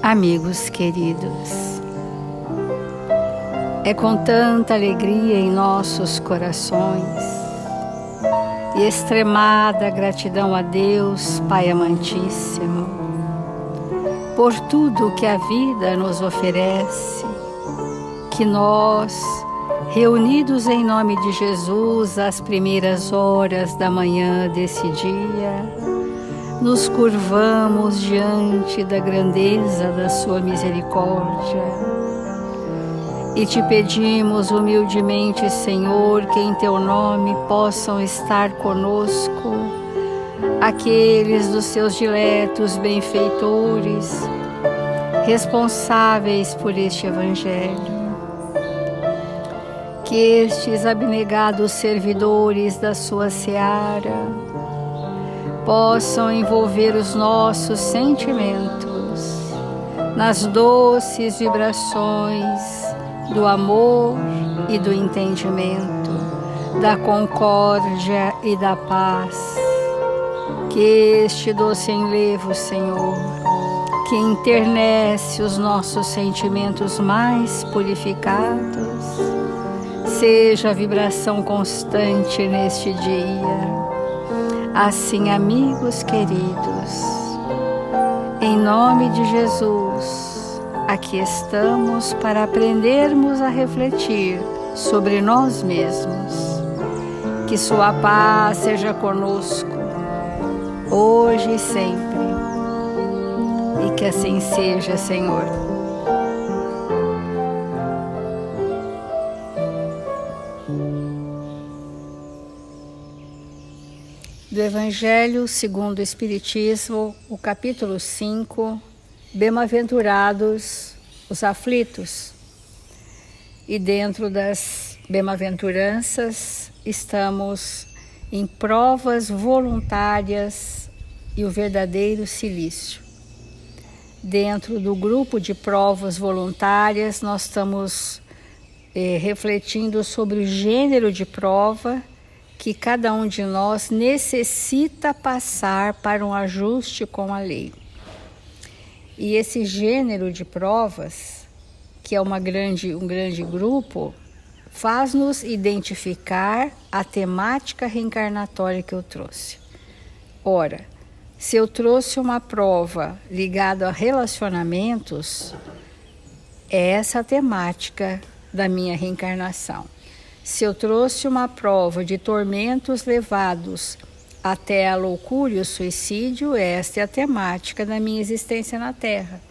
Amigos queridos, é com tanta alegria em nossos corações e extremada gratidão a Deus, Pai amantíssimo, por tudo que a vida nos oferece, que nós, reunidos em nome de Jesus às primeiras horas da manhã desse dia, nos curvamos diante da grandeza da sua misericórdia e te pedimos humildemente, Senhor, que em teu nome possam estar conosco aqueles dos seus diletos benfeitores, responsáveis por este Evangelho. Que estes abnegados servidores da sua seara possam envolver os nossos sentimentos nas doces vibrações do amor e do entendimento, da concórdia e da paz. Que este doce enlevo, Senhor, que enternece os nossos sentimentos mais purificados, seja a vibração constante neste dia. Assim, amigos queridos, em nome de Jesus, aqui estamos para aprendermos a refletir sobre nós mesmos. Que sua paz seja conosco, hoje e sempre, e que assim seja, Senhor. Do Evangelho segundo o Espiritismo, o capítulo 5, Bem-aventurados os aflitos. E dentro das bem-aventuranças estamos em provas voluntárias e o verdadeiro cilício. Dentro do grupo de provas voluntárias, nós estamos refletindo sobre o gênero de prova que cada um de nós necessita passar para um ajuste com a lei. E esse gênero de provas, que é um grande grupo, faz-nos identificar a temática reencarnatória que eu trouxe. Ora, se eu trouxe uma prova ligada a relacionamentos, é essa a temática da minha reencarnação. Se eu trouxe uma prova de tormentos levados até a loucura e o suicídio, esta é a temática da minha existência na Terra.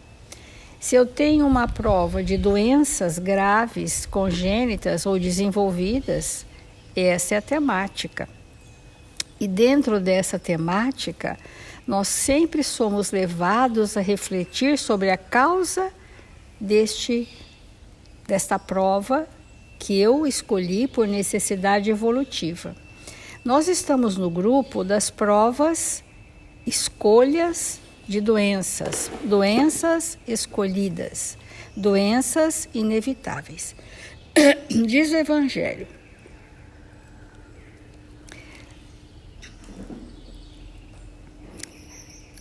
Se eu tenho uma prova de doenças graves, congênitas ou desenvolvidas, essa é a temática. E dentro dessa temática, nós sempre somos levados a refletir sobre a causa desta prova que eu escolhi por necessidade evolutiva. Nós estamos no grupo das provas, escolhas de doenças, doenças escolhidas, doenças inevitáveis. Diz o Evangelho: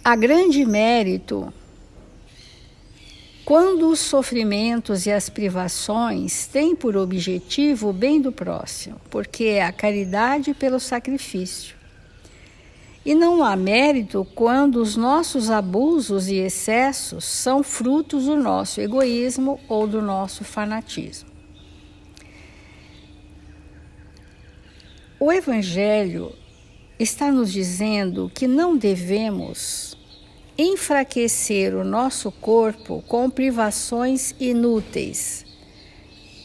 há grande mérito quando os sofrimentos e as privações têm por objetivo o bem do próximo, porque é a caridade pelo sacrifício. E não há mérito quando os nossos abusos e excessos são frutos do nosso egoísmo ou do nosso fanatismo. O Evangelho está nos dizendo que não devemos enfraquecer o nosso corpo com privações inúteis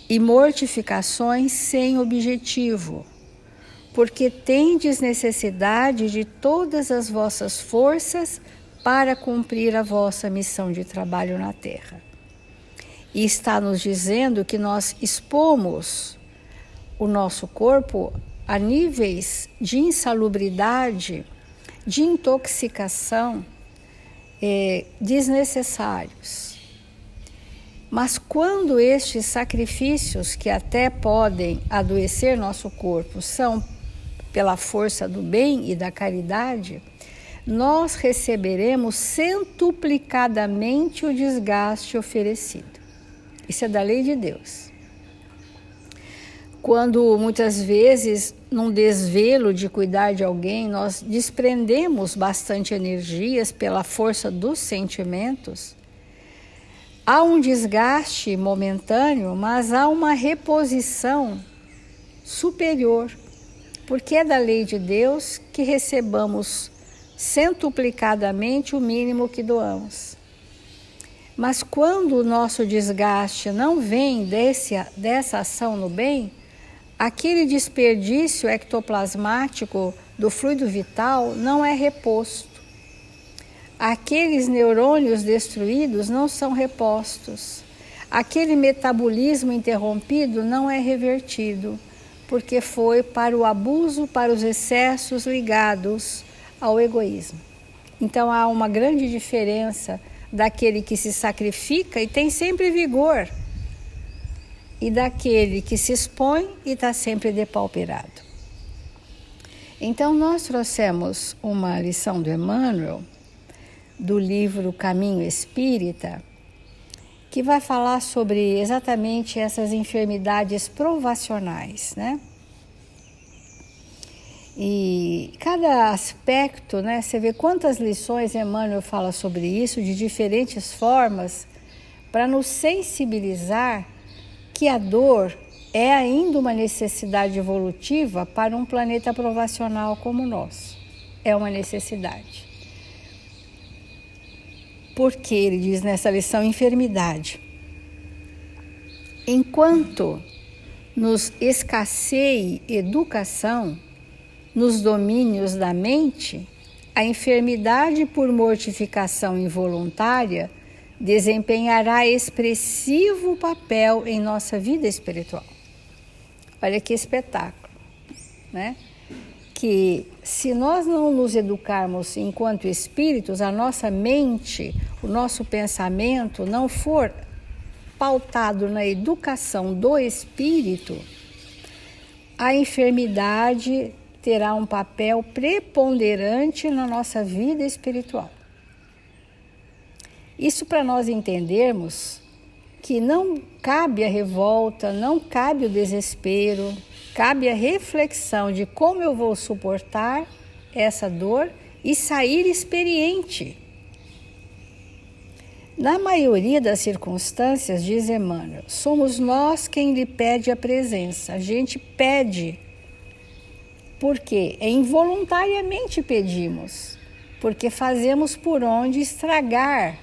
e mortificações sem objetivo, porque tendes necessidade de todas as vossas forças para cumprir a vossa missão de trabalho na Terra. E está nos dizendo que nós expomos o nosso corpo a níveis de insalubridade, de intoxicação, desnecessários. Mas quando estes sacrifícios, que até podem adoecer nosso corpo, são pela força do bem e da caridade, nós receberemos centuplicadamente o desgaste oferecido. Isso é da lei de Deus. Quando muitas vezes, num desvelo de cuidar de alguém, nós desprendemos bastante energias pela força dos sentimentos, há um desgaste momentâneo, mas há uma reposição superior, porque é da lei de Deus que recebamos centuplicadamente o mínimo que doamos. Mas quando o nosso desgaste não vem dessa ação no bem, aquele desperdício ectoplasmático do fluido vital não é reposto. Aqueles neurônios destruídos não são repostos. Aquele metabolismo interrompido não é revertido, porque foi para o abuso, para os excessos ligados ao egoísmo. Então há uma grande diferença daquele que se sacrifica e tem sempre vigor, e daquele que se expõe e está sempre depauperado. Então nós trouxemos uma lição do Emmanuel, do livro Caminho Espírita, que vai falar sobre exatamente essas enfermidades provacionais, né? E cada aspecto, né, você vê quantas lições Emmanuel fala sobre isso, de diferentes formas, para nos sensibilizar que a dor é ainda uma necessidade evolutiva para um planeta provacional como o nosso. É uma necessidade. Porque ele diz nessa lição, enfermidade. Enquanto nos escasseie educação, nos domínios da mente, a enfermidade por mortificação involuntária desempenhará expressivo papel em nossa vida espiritual. Olha que espetáculo, né? Que se nós não nos educarmos enquanto espíritos, a nossa mente, o nosso pensamento não for pautado na educação do espírito, a enfermidade terá um papel preponderante na nossa vida espiritual. Isso para nós entendermos que não cabe a revolta, não cabe o desespero, cabe a reflexão de como eu vou suportar essa dor e sair experiente. Na maioria das circunstâncias, diz Emmanuel, somos nós quem lhe pede a presença. A gente pede. Por quê? Involuntariamente pedimos, porque fazemos por onde estragar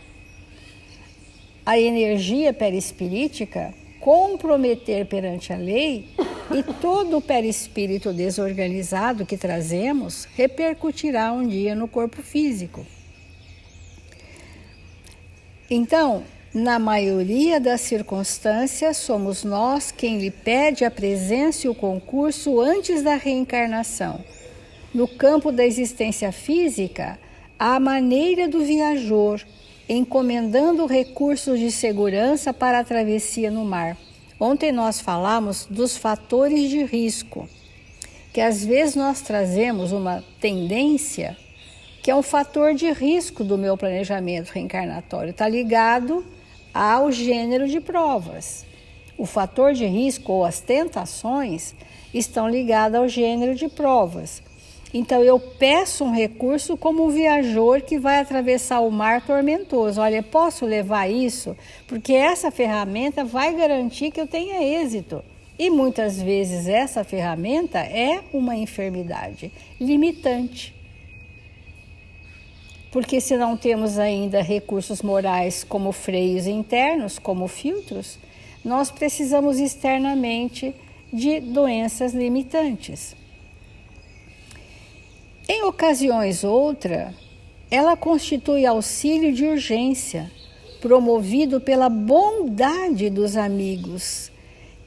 a energia perispirítica, comprometer perante a lei, e todo o perispírito desorganizado que trazemos repercutirá um dia no corpo físico. Então, na maioria das circunstâncias, somos nós quem lhe pede a presença e o concurso antes da reencarnação. No campo da existência física, à maneira do viajor, encomendando recursos de segurança para a travessia no mar. Ontem nós falamos dos fatores de risco, que às vezes nós trazemos uma tendência que é um fator de risco do meu planejamento reencarnatório, está ligado ao gênero de provas. O fator de risco ou as tentações estão ligadas ao gênero de provas. Então eu peço um recurso como um viajor que vai atravessar o mar tormentoso. Olha, posso levar isso? Porque essa ferramenta vai garantir que eu tenha êxito. E muitas vezes essa ferramenta é uma enfermidade limitante. Porque se não temos ainda recursos morais como freios internos, como filtros, nós precisamos externamente de doenças limitantes. Em ocasiões outra, ela constitui auxílio de urgência, promovido pela bondade dos amigos,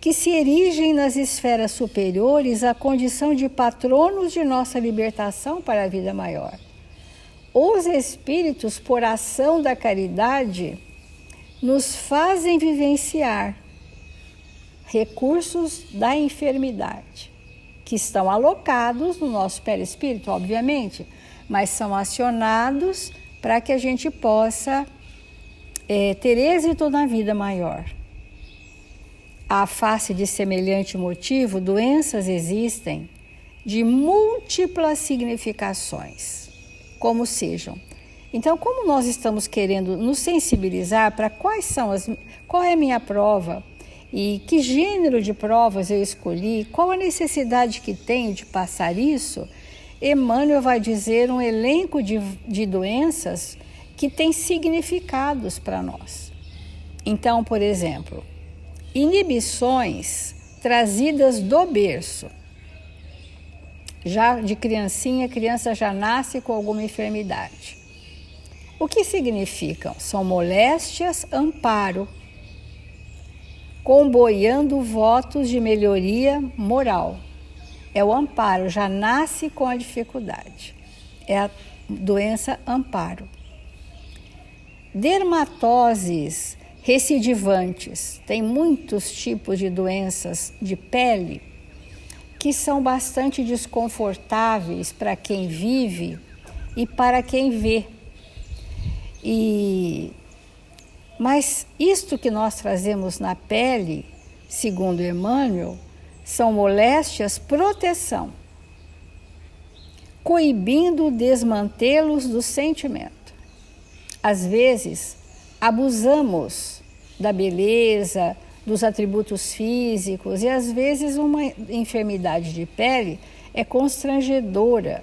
que se erigem nas esferas superiores à condição de patronos de nossa libertação para a vida maior. Os espíritos, por ação da caridade, nos fazem vivenciar recursos da enfermidade, que estão alocados no nosso perispírito, obviamente, mas são acionados para que a gente possa ter êxito na vida maior. À face de semelhante motivo, doenças existem de múltiplas significações, como sejam. Então, como nós estamos querendo nos sensibilizar para qual é a minha prova e que gênero de provas eu escolhi, qual a necessidade que tenho de passar isso, Emmanuel vai dizer um elenco de doenças que tem significados para nós. Então, por exemplo, inibições trazidas do berço. Já de criancinha, a criança já nasce com alguma enfermidade. O que significam? São moléstias amparo, comboiando votos de melhoria moral. É o amparo, já nasce com a dificuldade. É a doença amparo. Dermatoses recidivantes. Tem muitos tipos de doenças de pele que são bastante desconfortáveis para quem vive e para quem vê. Mas isto que nós trazemos na pele, segundo Emmanuel, são moléstias proteção, coibindo o desmantê-los do sentimento. Às vezes, abusamos da beleza, dos atributos físicos, e às vezes uma enfermidade de pele é constrangedora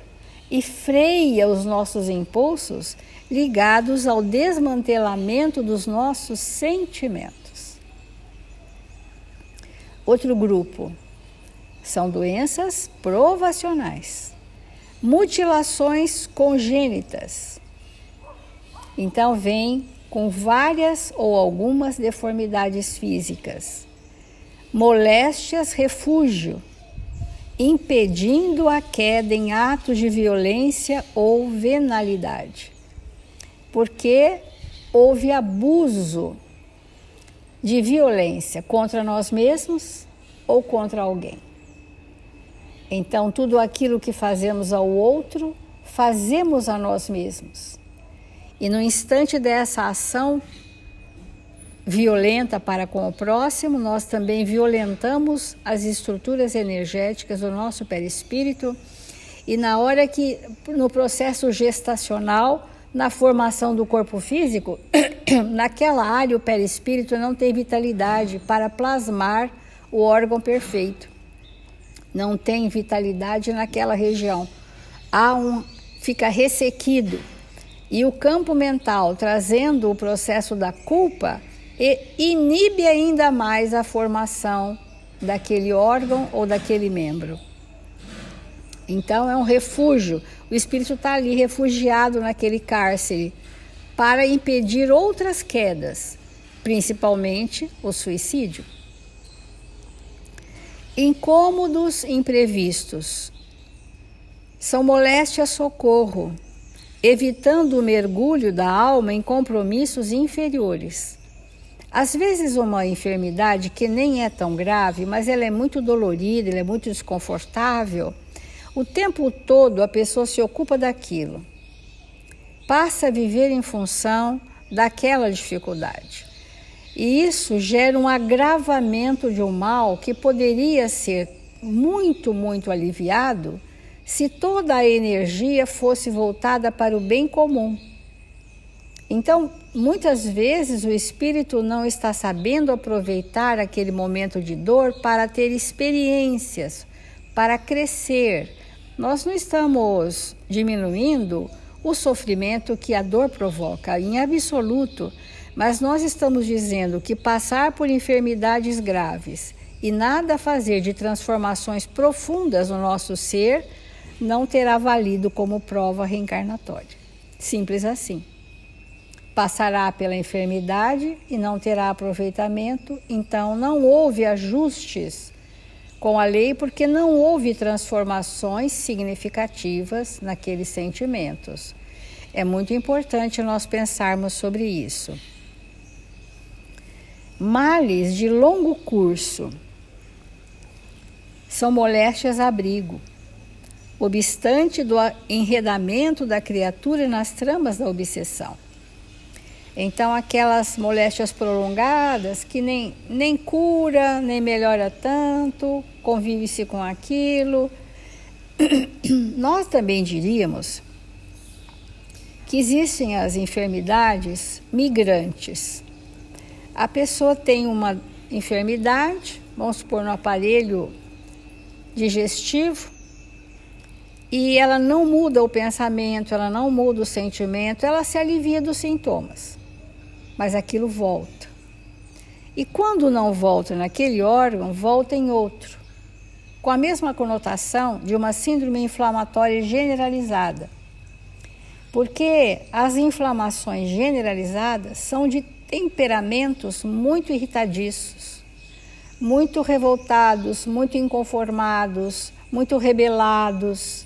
e freia os nossos impulsos ligados ao desmantelamento dos nossos sentimentos. Outro grupo são doenças provacionais, mutilações congênitas. Então vem com várias ou algumas deformidades físicas, moléstias refúgio, impedindo a queda em atos de violência ou venalidade, porque houve abuso de violência contra nós mesmos ou contra alguém. Então, tudo aquilo que fazemos ao outro, fazemos a nós mesmos. E no instante dessa ação violenta para com o próximo, nós também violentamos as estruturas energéticas do nosso perispírito, e na hora que, no processo gestacional, na formação do corpo físico, naquela área o perispírito não tem vitalidade para plasmar o órgão perfeito. Não tem vitalidade naquela região. Fica ressequido. E o campo mental, trazendo o processo da culpa, inibe ainda mais a formação daquele órgão ou daquele membro. Então é um refúgio, o espírito está ali refugiado naquele cárcere para impedir outras quedas, principalmente o suicídio. Incômodos imprevistos são moléstias socorro, evitando o mergulho da alma em compromissos inferiores. Às vezes uma enfermidade que nem é tão grave, mas ela é muito dolorida, ela é muito desconfortável, o tempo todo a pessoa se ocupa daquilo, passa a viver em função daquela dificuldade. E isso gera um agravamento de um mal que poderia ser muito, muito aliviado se toda a energia fosse voltada para o bem comum. Então, muitas vezes o espírito não está sabendo aproveitar aquele momento de dor para ter experiências, para crescer. Nós não estamos diminuindo o sofrimento que a dor provoca, em absoluto, mas nós estamos dizendo que passar por enfermidades graves e nada fazer de transformações profundas no nosso ser não terá valido como prova reencarnatória. Simples assim. Passará pela enfermidade e não terá aproveitamento, então não houve ajustes com a lei porque não houve transformações significativas naqueles sentimentos. É muito importante nós pensarmos sobre isso. Males de longo curso são moléstias abrigo, obstante do enredamento da criatura nas tramas da obsessão. Então, aquelas moléstias prolongadas que nem cura, nem melhora tanto, convive-se com aquilo. Nós também diríamos que existem as enfermidades migrantes. A pessoa tem uma enfermidade, vamos supor, no aparelho digestivo, e ela não muda o pensamento, ela não muda o sentimento, ela se alivia dos sintomas, mas aquilo volta. E quando não volta naquele órgão, volta em outro, com a mesma conotação de uma síndrome inflamatória generalizada. Porque as inflamações generalizadas são de temperamentos muito irritadiços, muito revoltados, muito inconformados, muito rebelados,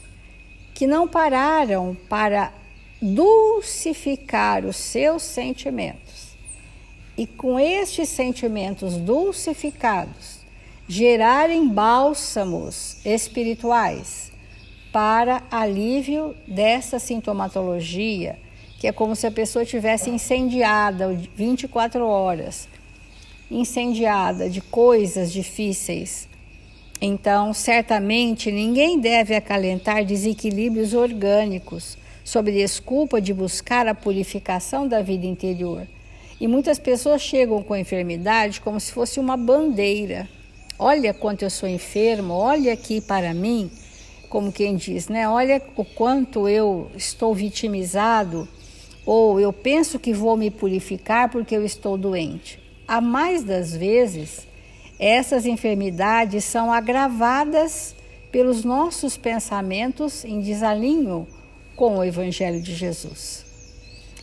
que não pararam para dulcificar os seus sentimentos. E com estes sentimentos dulcificados, gerarem bálsamos espirituais para alívio dessa sintomatologia, que é como se a pessoa tivesse incendiada 24 horas, incendiada de coisas difíceis. Então, certamente, ninguém deve acalentar desequilíbrios orgânicos sob desculpa de buscar a purificação da vida interior. E muitas pessoas chegam com a enfermidade como se fosse uma bandeira. Olha quanto eu sou enfermo, olha aqui para mim, como quem diz, né? Olha o quanto eu estou vitimizado, ou eu penso que vou me purificar porque eu estou doente. A mais das vezes, essas enfermidades são agravadas pelos nossos pensamentos em desalinho com o Evangelho de Jesus.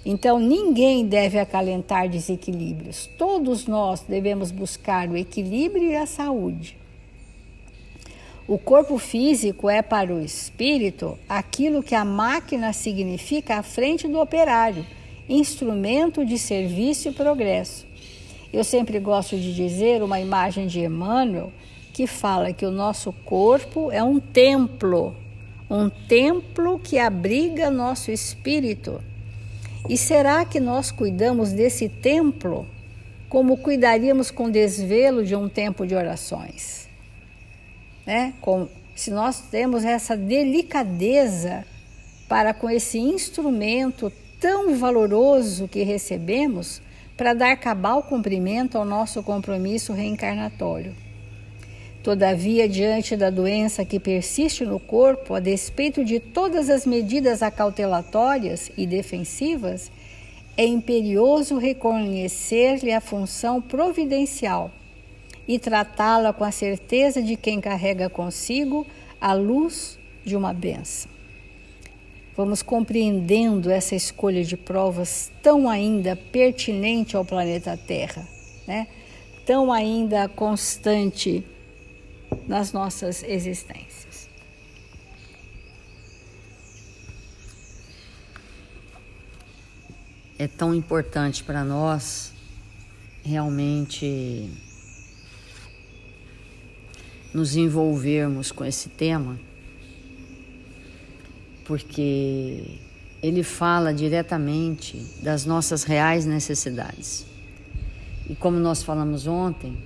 Então, ninguém deve acalentar desequilíbrios. Todos nós devemos buscar o equilíbrio e a saúde. O corpo físico é para o espírito aquilo que a máquina significa à frente do operário, instrumento de serviço e progresso. Eu sempre gosto de dizer uma imagem de Emmanuel que fala que o nosso corpo é um templo que abriga nosso espírito. E será que nós cuidamos desse templo como cuidaríamos com desvelo de um tempo de orações? Né? Se nós temos essa delicadeza para com esse instrumento tão valoroso que recebemos para dar cabal cumprimento ao nosso compromisso reencarnatório. Todavia, diante da doença que persiste no corpo, a despeito de todas as medidas acautelatórias e defensivas, é imperioso reconhecer-lhe a função providencial e tratá-la com a certeza de quem carrega consigo a luz de uma bênção. Vamos compreendendo essa escolha de provas tão ainda pertinente ao planeta Terra, né? Tão ainda constante nas nossas existências. É tão importante para nós realmente nos envolvermos com esse tema, porque ele fala diretamente das nossas reais necessidades. E como nós falamos ontem,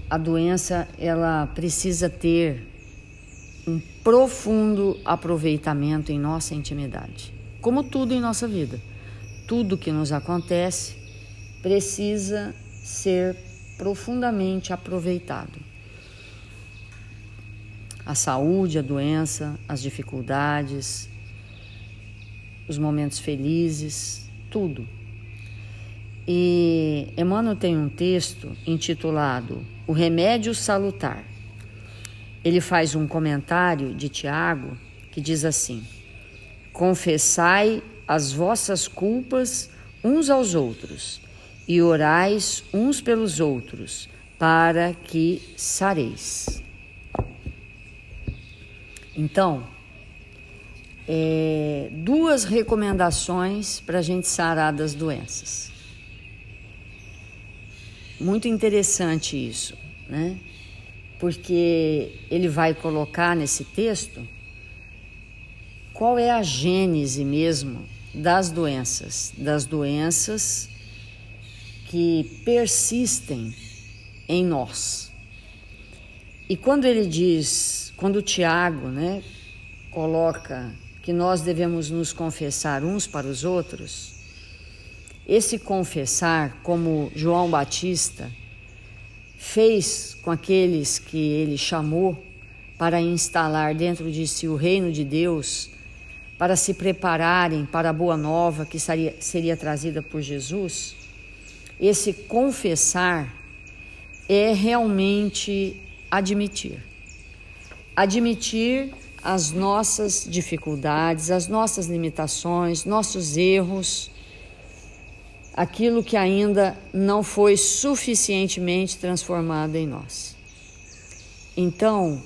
a doença ela precisa ter um profundo aproveitamento em nossa intimidade. Como tudo em nossa vida, tudo que nos acontece precisa ser profundamente aproveitado. A saúde, a doença, as dificuldades, os momentos felizes, tudo. E Emmanuel tem um texto intitulado O Remédio Salutar. Ele faz um comentário de Tiago que diz assim: confessai as vossas culpas uns aos outros e orais uns pelos outros, para que sareis. Então, duas recomendações para a gente sarar das doenças. Muito interessante isso, né? porque ele vai colocar nesse texto qual é a gênese mesmo das doenças que persistem em nós. E quando ele diz, quando o Tiago, coloca que nós devemos nos confessar uns para os outros, esse confessar, como João Batista fez com aqueles que ele chamou para instalar dentro de si o reino de Deus, para se prepararem para a boa nova que seria trazida por Jesus, esse confessar é realmente admitir as nossas dificuldades, as nossas limitações, nossos erros, aquilo que ainda não foi suficientemente transformado em nós. Então,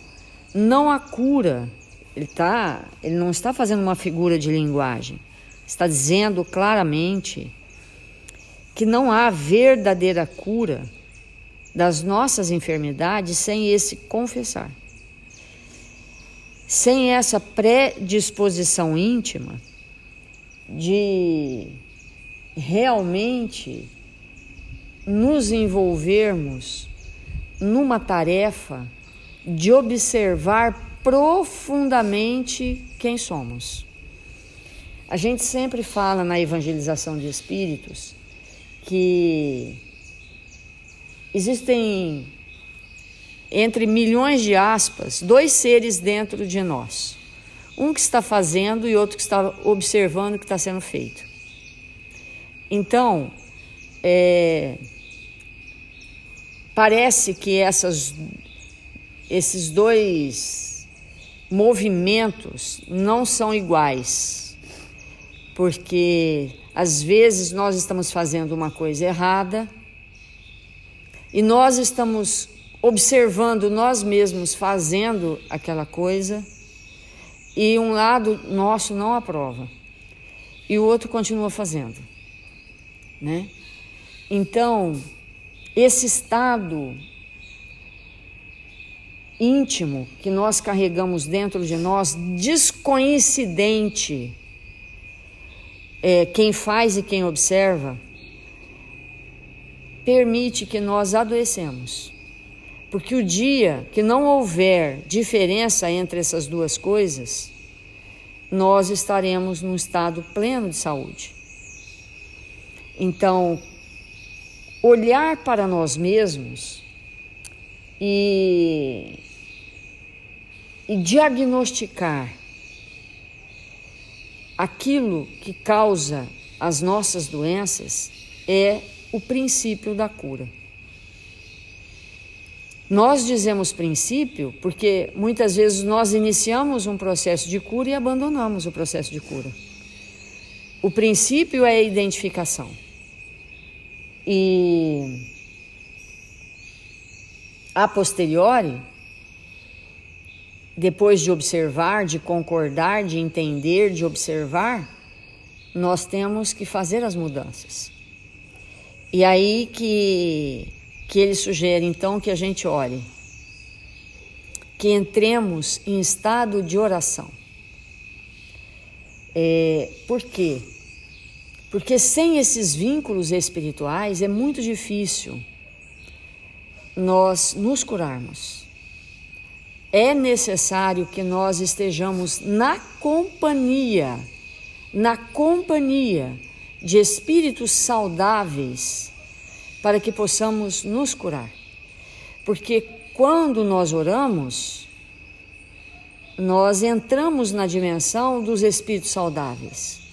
não há cura, ele não está fazendo uma figura de linguagem, está dizendo claramente que não há verdadeira cura das nossas enfermidades sem esse confessar. Sem essa predisposição íntima de realmente nos envolvermos numa tarefa de observar profundamente quem somos. A gente sempre fala na evangelização de espíritos que existem, entre milhões de aspas, dois seres dentro de nós. Um que está fazendo e outro que está observando o que está sendo feito. Então, parece que esses dois movimentos não são iguais, porque às vezes nós estamos fazendo uma coisa errada e nós estamos observando nós mesmos fazendo aquela coisa e um lado nosso não aprova e o outro continua fazendo, Então, esse estado íntimo que nós carregamos dentro de nós, descoincidente, quem faz e quem observa, permite que nós adoecemos. Porque o dia que não houver diferença entre essas duas coisas, nós estaremos num estado pleno de saúde. Então, olhar para nós mesmos e diagnosticar aquilo que causa as nossas doenças é o princípio da cura. Nós dizemos princípio porque muitas vezes nós iniciamos um processo de cura e abandonamos o processo de cura. O princípio é a identificação. E a posteriori, depois de observar, de concordar, de entender, de observar, nós temos que fazer as mudanças. E aí que ele sugere, então, que a gente ore, que entremos em estado de oração. Por quê? Porque sem esses vínculos espirituais é muito difícil nós nos curarmos. É necessário que nós estejamos na companhia de espíritos saudáveis para que possamos nos curar. Porque quando nós oramos, nós entramos na dimensão dos espíritos saudáveis.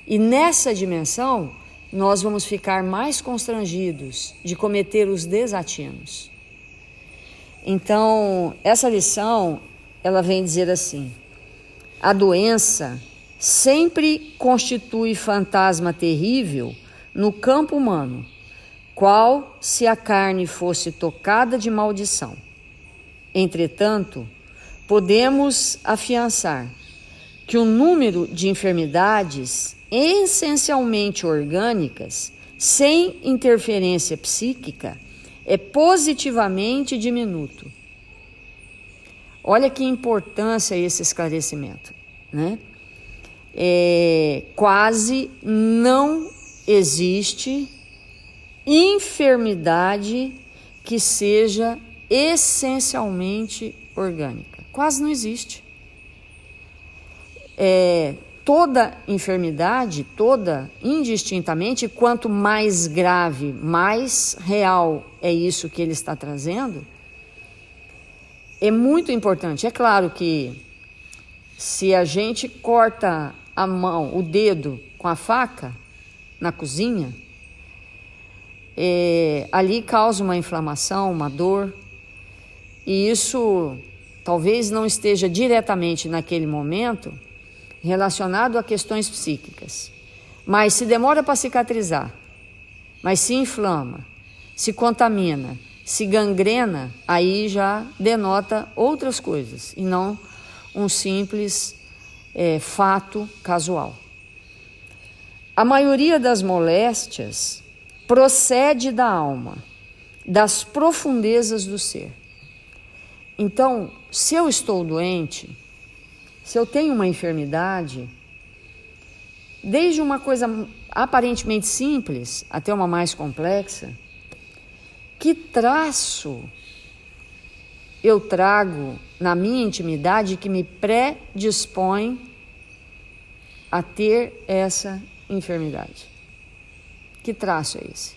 E nessa dimensão, nós vamos ficar mais constrangidos de cometer os desatinos. Então, essa lição, ela vem dizer assim: a doença sempre constitui fantasma terrível no campo humano, qual se a carne fosse tocada de maldição. Entretanto, podemos afiançar que o número de enfermidades essencialmente orgânicas, sem interferência psíquica, é positivamente diminuto. Olha que importância esse esclarecimento, né? Quase não existe enfermidade que seja essencialmente orgânica. Quase não existe. Toda enfermidade, toda indistintamente, quanto mais grave, mais real é isso que ele está trazendo, é muito importante. É claro que se a gente corta a mão, o dedo com a faca na cozinha, ali causa uma inflamação, uma dor, e isso talvez não esteja diretamente naquele momento relacionado a questões psíquicas, mas se demora para cicatrizar, mas se inflama, se contamina, se gangrena, aí já denota outras coisas e não um simples fato casual. A maioria das moléstias procede da alma, das profundezas do ser. Então, se eu estou doente, se eu tenho uma enfermidade, desde uma coisa aparentemente simples até uma mais complexa, que traço eu trago na minha intimidade que me predispõe a ter essa enfermidade? Que traço é esse?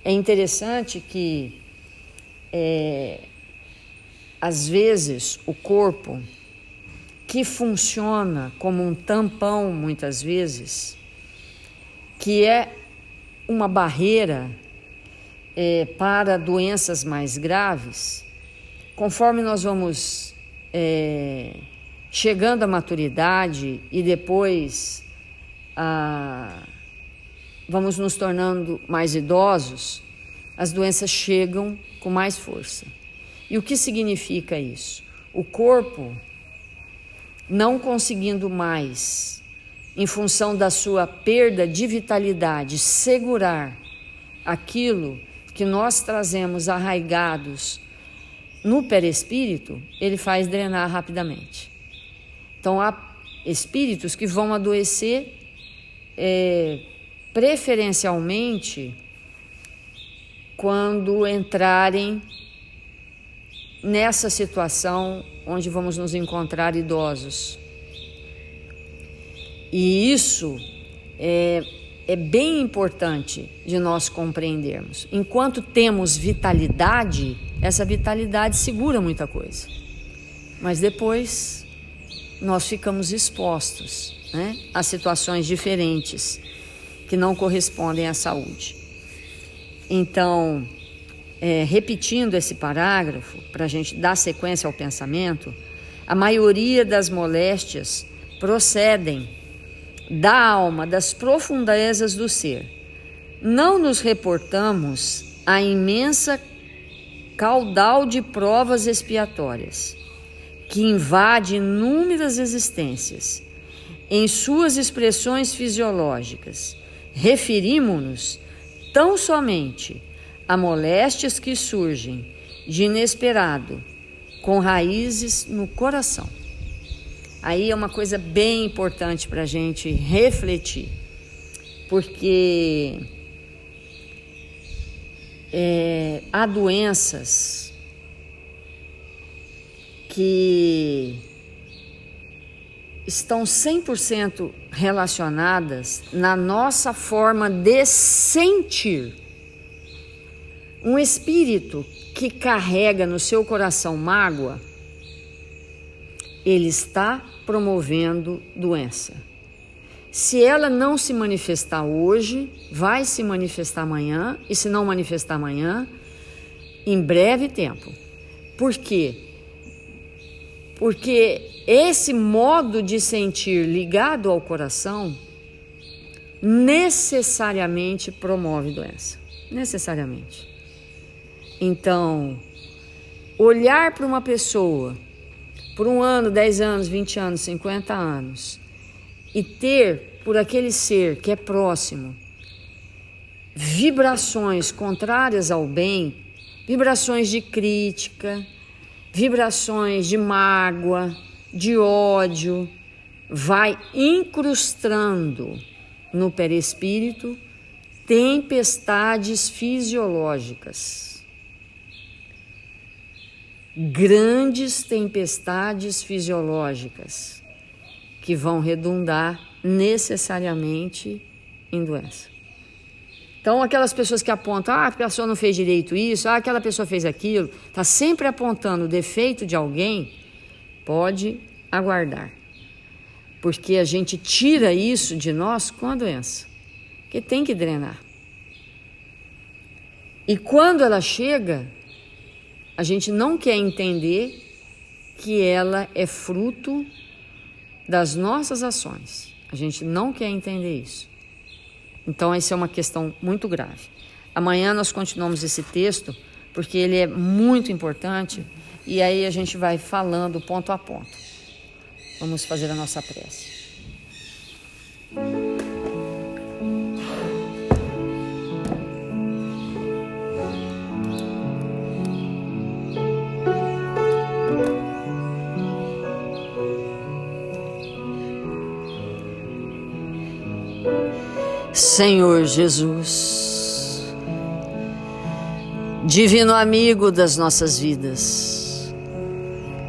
É interessante que, às vezes, o corpo, que funciona como um tampão, muitas vezes, que é uma barreira para doenças mais graves, conforme nós vamos chegando à maturidade e depois vamos nos tornando mais idosos, as doenças chegam com mais força. E o que significa isso? O corpo, não conseguindo mais, em função da sua perda de vitalidade, segurar aquilo que nós trazemos arraigados no perispírito, ele faz drenar rapidamente. Então, há espíritos que vão adoecer preferencialmente quando entrarem nessa situação onde vamos nos encontrar idosos. E isso é bem importante de nós compreendermos. Enquanto temos vitalidade, essa vitalidade segura muita coisa. Mas depois nós ficamos expostos, né, a situações diferentes que não correspondem à saúde. Então, repetindo esse parágrafo, para a gente dar sequência ao pensamento, a maioria das moléstias procedem da alma, das profundezas do ser. Não nos reportamos à imensa caudal de provas expiatórias que invade inúmeras existências. Em suas expressões fisiológicas, referimos-nos tão somente a moléstias que surgem de inesperado, com raízes no coração. Aí é uma coisa bem importante para a gente refletir, porque há doenças que estão 100% relacionadas na nossa forma de sentir. Um espírito que carrega no seu coração mágoa, ele está promovendo doença. Se ela não se manifestar hoje, vai se manifestar amanhã, e se não manifestar amanhã, em breve tempo. Por quê? Porque esse modo de sentir ligado ao coração necessariamente promove doença. Necessariamente. Então, olhar para uma pessoa por 1 ano, 10 anos, 20 anos, 50 anos e ter por aquele ser que é próximo vibrações contrárias ao bem, vibrações de crítica, vibrações de mágoa, de ódio, vai incrustando no perispírito tempestades fisiológicas, grandes tempestades fisiológicas que vão redundar necessariamente em doença. Então, aquelas pessoas que apontam, a pessoa não fez direito isso, aquela pessoa fez aquilo, está sempre apontando o defeito de alguém, pode aguardar. Porque a gente tira isso de nós com a doença, que tem que drenar. E quando ela chega, a gente não quer entender que ela é fruto das nossas ações. A gente não quer entender isso. Então, essa é uma questão muito grave. Amanhã nós continuamos esse texto, porque ele é muito importante, e aí a gente vai falando ponto a ponto. Vamos fazer a nossa prece. Senhor Jesus, divino amigo das nossas vidas,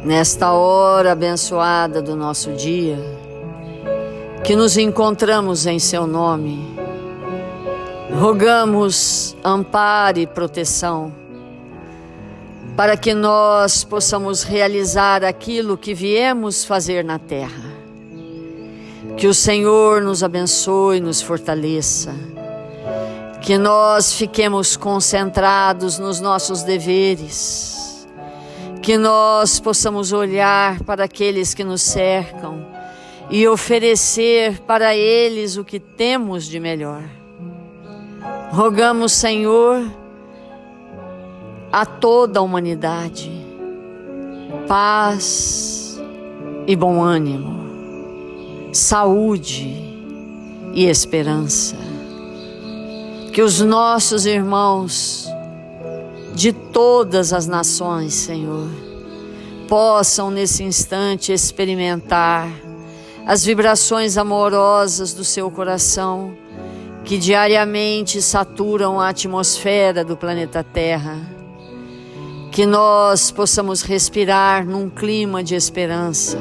nesta hora abençoada do nosso dia, que nos encontramos em Seu nome, rogamos amparo e proteção, para que nós possamos realizar aquilo que viemos fazer na terra. Que o Senhor nos abençoe e nos fortaleça, que nós fiquemos concentrados nos nossos deveres, que nós possamos olhar para aqueles que nos cercam e oferecer para eles o que temos de melhor. Rogamos, Senhor, a toda a humanidade, paz e bom ânimo, saúde e esperança. Que os nossos irmãos de todas as nações, Senhor, possam nesse instante experimentar as vibrações amorosas do seu coração, que diariamente saturam a atmosfera do planeta Terra. Que nós possamos respirar num clima de esperança,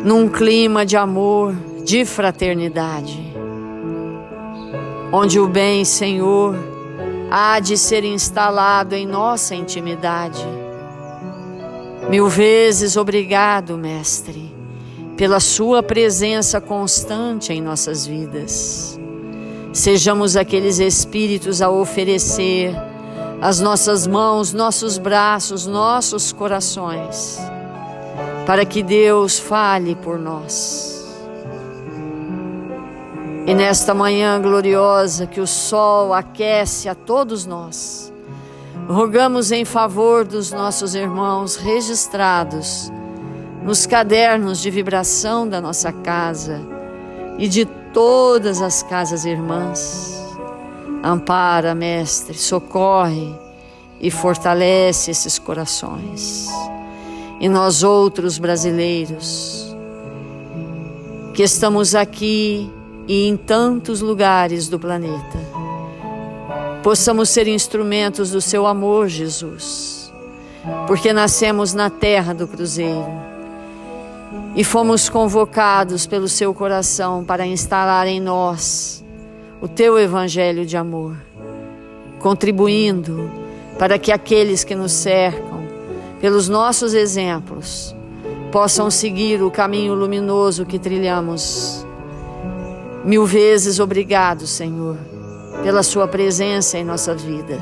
num clima de amor, de fraternidade, onde o bem, Senhor, há de ser instalado em nossa intimidade. 1000 vezes obrigado, Mestre, pela Sua presença constante em nossas vidas. Sejamos aqueles espíritos a oferecer as nossas mãos, nossos braços, nossos corações, para que Deus fale por nós. E nesta manhã gloriosa que o sol aquece a todos nós, rogamos em favor dos nossos irmãos registrados nos cadernos de vibração da nossa casa e de todas as casas irmãs. Ampara, Mestre, socorre e fortalece esses corações. E nós outros brasileiros, que estamos aqui e em tantos lugares do planeta, possamos ser instrumentos do Seu amor, Jesus, porque nascemos na terra do Cruzeiro e fomos convocados pelo Seu coração para instalar em nós o Teu Evangelho de amor, contribuindo para que aqueles que nos cercam, pelos nossos exemplos, possam seguir o caminho luminoso que trilhamos. 1000 vezes obrigado, Senhor, pela Sua presença em nossa vida.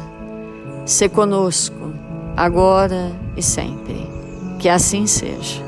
Sê conosco, agora e sempre. Que assim seja.